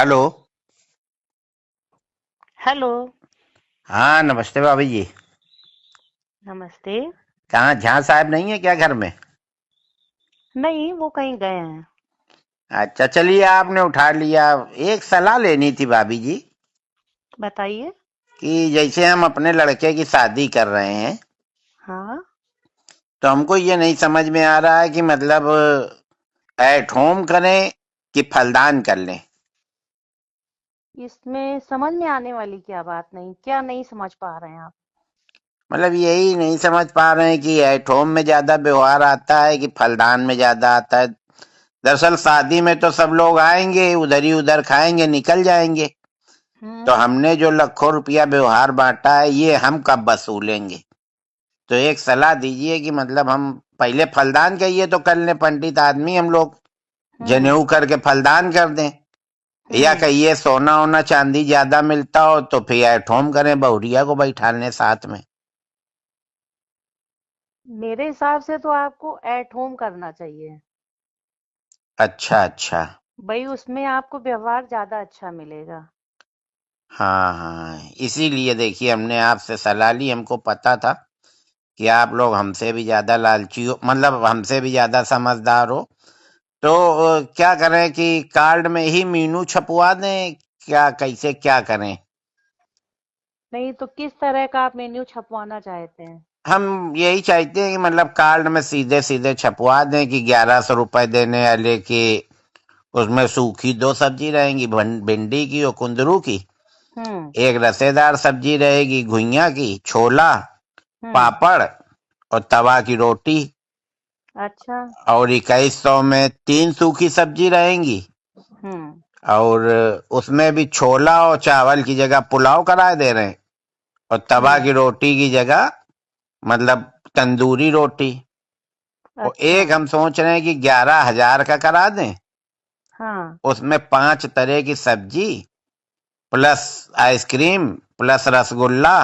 Hello. Hello. हाँ, नमस्ते भाभी जी। नमस्ते। कहाँ जहाँ साहब नहीं है क्या घर में? नहीं, वो कहीं गए हैं। अच्छा, चलिए आपने उठा लिया। एक सलाह लेनी थी भाभी जी बताइए। कि जैसे हम अपने लड़के की शादी कर रहे हैं, हाँ। तो हमको ये नहीं समझ में आ रहा है कि मतलब एट होम करें कि फलदान कर लें। इसमें समझ में आने वाली क्या बात नहीं, क्या नहीं समझ पा रहे हैं आप? मतलब यही नहीं समझ पा रहे हैं कि एट होम में ज्यादा व्यवहार आता है कि फलदान में ज्यादा आता है। दरअसल शादी में तो सब लोग आएंगे, उधर ही उधर खाएंगे, निकल जाएंगे। तो हम्म। हमने जो लाखों रुपया व्यवहार बांटा है, ये हम कब वसूलेंगे? तो एक सलाह दीजिए कि मतलब हम पहले फलदान कहिए तो कर लें, पंडित आदमी हम लोग, हम्म। जनेऊ करके फलदान कर दें। या हम्म। कहिए सोना ओना चांदी ज्यादा मिलता हो तो फिर एट होम करें, बहुरिया को बैठा लें साथ में। मेरे हिसाब से तो आपको एट होम करना चाहिए। अच्छा अच्छा। भाई उसमें आपको व्यवहार ज्यादा अच्छा मिलेगा। हाँ हाँ, इसीलिए देखिए हमने आपसे सलाह ली। हमको पता था कि आप लोग हमसे भी ज्यादा लालची हो, मतलब हमसे भी ज्यादा समझदार हो। तो क्या करें कि कार्ड में ही मीनू छपवा दें, क्या कैसे क्या करें? नहीं तो किस तरह का आप मेन्यू छपवाना चाहते हैं? हम यही चाहते हैं कि मतलब कार्ड में सीधे सीधे छपवा दें कि 1100 रुपए देने वाले के, उसमें सूखी दो सब्जी रहेंगी, भिंडी की और कुंदरू की। हम्म। एक रसेदार सब्जी रहेगी घुइया की, छोला, हम्म। पापड़ और तवा की रोटी। अच्छा। और 2100 में 3 सूखी सब्जी रहेंगी। हम्म। और उसमें भी छोला और चावल की जगह पुलाव करा दे रहे हैं। और तवा हम्म। की रोटी की जगह मतलब तंदूरी रोटी। और अच्छा। एक हम सोच रहे हैं कि 11,000 का करा दें। हाँ। उसमें 5 तरह की सब्जी प्लस आइसक्रीम प्लस रसगुल्ला,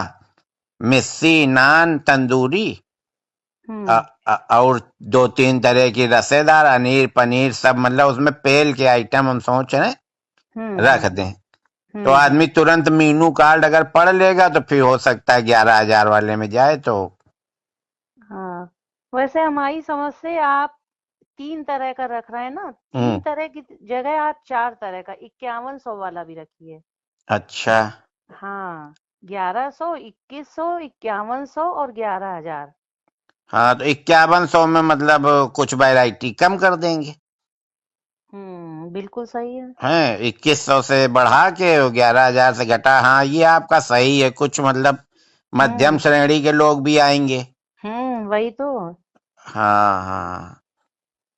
मिस्सी, नान, तंदूरी, हम्म। और 2-3 तरह की रसेदार, अनीर पनीर सब, मतलब उसमें पेल के आइटम हम सोच रहे हैं हम्म। रख हम्म। दें। तो हम्म। आदमी तुरंत मीनू कार्ड अगर पढ़ लेगा तो फिर हो सकता है 11,000 वाले में जाए तो। हाँ, वैसे हमारी समझ से आप 3 तरह का रख रहे हैं ना, 3 हम्म। तरह की जगह आप 4 तरह का 5100 वाला भी रखिए। अच्छा। हाँ, 1100, 2100, 5100 और 11,000। हाँ, तो 5100 में मतलब कुछ वैरायटी कम कर देंगे। बिल्कुल सही है। हैं, 2100 से बढ़ा के 11,000 से घटा। हाँ, ये आपका सही है। कुछ मतलब मध्यम हम्म। श्रेणी के लोग भी आएंगे। वही तो। हाँ हाँ।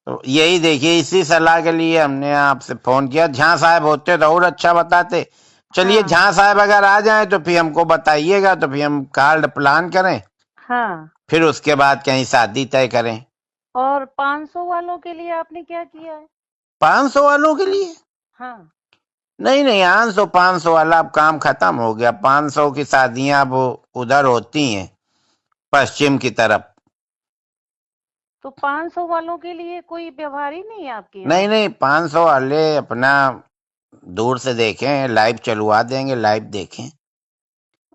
तो यही देखिए, इसी सलाह के लिए हमने आपसे फोन किया। झा साहब होते तो और अच्छा बताते। चलिए, हाँ। झा साहब अगर आ जाए तो फिर हमको बताइएगा, तो फिर हम कार्ड प्लान करें, हाँ। फिर उसके बाद कहीं शादी तय करें। और 500 वालों के लिए आपने क्या किया है? 500 वालों के लिए? हाँ। नहीं नहीं, 500 वाला अब काम खत्म हो गया। 500 की शादियां अब उधर होती हैं, पश्चिम की तरफ। तो 500 वालों के लिए कोई व्यवहार ही नहीं है आपके नहीं यहाँ? नहीं, 500 वाले अपना दूर से देखें, लाइव चलवा देंगे, लाइव देखें।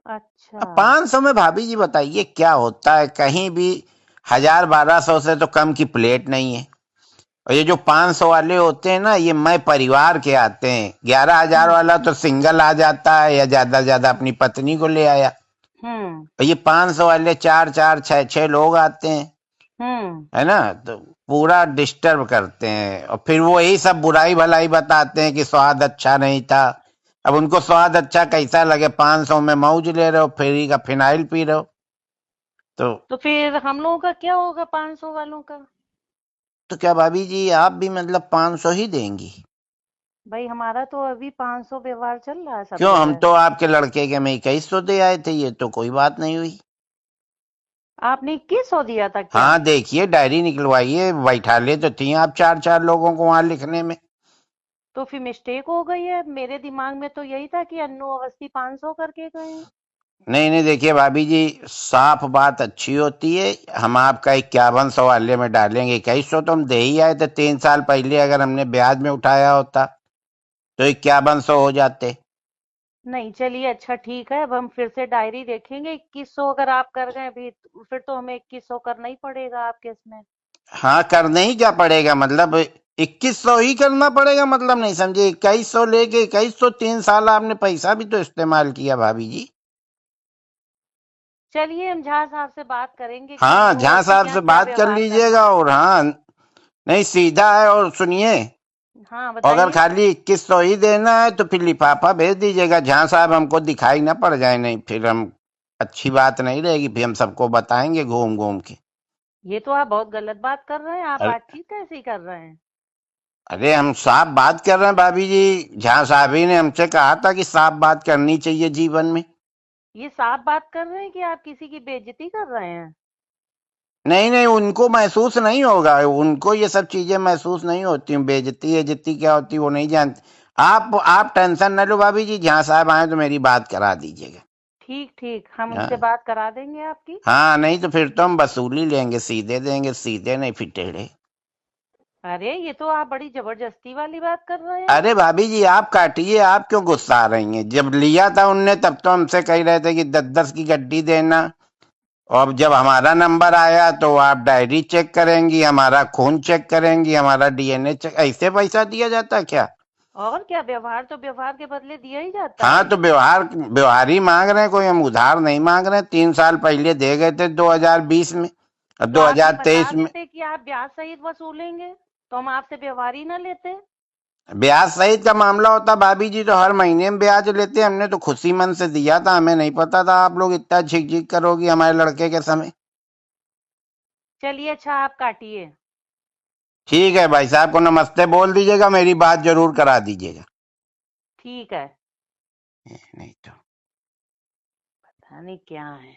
अच्छा। अब 500 में भाभी जी बताइए क्या होता है कहीं भी? 1,000-1,200 से तो कम की प्लेट नहीं है। और ये जो 500 वाले होते हैं ना, ये मैं परिवार के आते हैं। 11,000 हम्म। वाला तो सिंगल आ जाता है या ज्यादा से ज्यादा अपनी पत्नी को ले आया। हम्म। और ये 500 वाले चार चार छह छह लोग आते हैं, हम्म। है ना? तो पूरा डिस्टर्ब करते हैं और फिर वो यही सब बुराई भलाई बताते हैं कि स्वाद अच्छा नहीं था। अब उनको स्वाद अच्छा कैसा लगे? 500 में मौज ले रहे हो, फ्री का फिनाइल पी रहे हो। तो तो फिर हम लोगों का क्या होगा 500 वालों का? तो क्या भाभी जी आप भी मतलब 500 ही देंगी? भाई हमारा तो अभी 500 व्यवहार चल रहा है सब क्यों, हम जगह। तो आपके लड़के के में 2100 दे आए थे, ये तो कोई बात नहीं हुई। आपने 2100 दिया था क्या? हाँ, देखिए डायरी निकलवाइए, बैठा ले तो थी आप चार चार लोगों को वहां लिखने में। तो फिर मिस्टेक हो गई है, मेरे दिमाग में तो यही था कि अन्नू अवस्थी 500 करके गए हैं। नहीं नहीं, देखिए भाभी जी, साफ बात अच्छी होती है। हम आपका 5100 वाले में डालेंगे। 2100 तो हम दे ही आए थे 3 साल पहले, अगर हमने ब्याज में उठाया होता। तो 5100 हो जाते। नहीं, चलिए अच्छा ठीक है, अब हम फिर से डायरी देखेंगे। 2100 अगर आप कर गए भी, फिर तो हमें 2100 करना ही पड़ेगा आपके इसमें। हाँ, करने ही क्या पड़ेगा, मतलब 2100 ही करना पड़ेगा, मतलब नहीं समझे। 2100 लेके 2100, 3 साल आपने पैसा भी तो इस्तेमाल किया भाभी जी। चलिए हम झा साहब से बात करेंगे कि हाँ, वो झा आपके साहब यहाँ से क्या बात कर व्यवहार कर लीजिएगा। रहा है। और हाँ, नहीं सीधा है। और सुनिए, हाँ अगर बताइए। खाली 2100 ही देना है तो फिर लिफाफा भेज दीजिएगा। झा साहब हमको दिखाई ना पड़ जाए, नहीं फिर हम अच्छी बात नहीं रहेगी, फिर हम सबको बताएंगे घूम घूम के। ये तो आप बहुत गलत बात कर रहे हैं, आप अरे बातचीत कैसी कर रहे हैं। अरे, हम साफ बात कर रहे हैं भाभी जी। झा साहब ही ने हमसे कहा था कि साफ बात करनी चाहिए जीवन में। ये साफ बात कर रहे हैं कि आप किसी की बेइज्जती कर रहे हैं। नहीं नहीं, उनको महसूस नहीं होगा, उनको ये सब चीजें महसूस नहीं होती। बेइज्जती इज्जती क्या होती वो नहीं जानती। आप टेंशन न लो भाभी जी, जहाँ साहब आए तो मेरी बात करा दीजिएगा। ठीक ठीक, हम उनसे हाँ बात करा देंगे आपकी। हाँ, नहीं तो फिर तो हम वसूली लेंगे, सीधे देंगे, सीधे नहीं फिर टेढ़े। अरे ये तो आप बड़ी जबरदस्ती वाली बात कर रहे हैं। अरे भाभी जी, आप काटिए, आप क्यों गुस्सा आ रही हैं। जब लिया था उनने तब तो हमसे कह रहे थे कि 10-10 की गड्डी देना। और अब जब हमारा नंबर आया तो आप डायरी चेक करेंगी, हमारा खून चेक करेंगी, हमारा डीएनए चेक। ऐसे पैसा दिया जाता है क्या। और क्या, व्यवहार तो व्यवहार के बदले दिया ही जाता हाँ, है। तो व्यवहार व्यवहार ही मांग रहे हैं, कोई हम उधार नहीं मांग रहे हैं। 3 साल पहले दे गए थे 2020 में और तो आप ये 2023 बता में। देते कि आप ब्याज सहित वसूलेंगे, तो हम आपसे व्यवहार ही ना लेते। ब्याज सहित का मामला होता भाभी जी तो हर महीने में ब्याज लेते। हमने तो खुशी मन से दिया था, हमें नहीं पता था आप लोग इतना झिक झिक करोगी हमारे लड़के के समय। चलिए अच्छा, आप काटिए। ठीक है, भाई साहब को नमस्ते बोल दीजिएगा, मेरी बात जरूर करा दीजिएगा। ठीक है। नहीं तो पता नहीं क्या है।